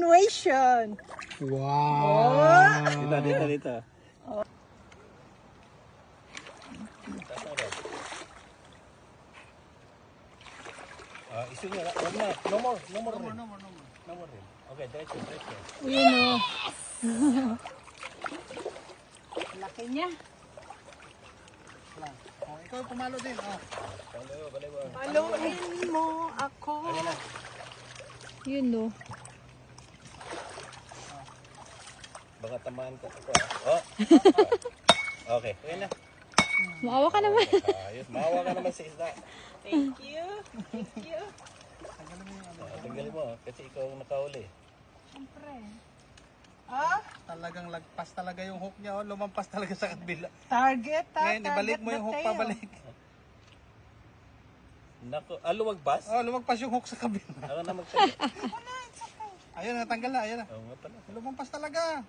continuation. Wow! Dito. Isu nyo, wag na. No more rin. Okay, diretso. Yun o. Laki niya. Oh, ikaw pumalo din. Oh. Baliw. Paluin mo ako. Yun o. Baka tamaan ko ako. Oh. Okay, okay na. Maawa ka naman. Ayos, maawa ka naman sa isda. Thank you. Tanggalin mo, kasi ikaw ang nakauli. Siyempre. Ah, Talagang lagpas talaga yung hook niya. Oh. Lumampas talaga sa kabila. target Ngayon, ibalik mo yung hook pabalik. Nako, luwag pas? Oh, lumagpas yung hook sa kabila. Ako na magsabi. Ayun, natanggal na. Ayun na. Oo nga pala. Lumampas talaga.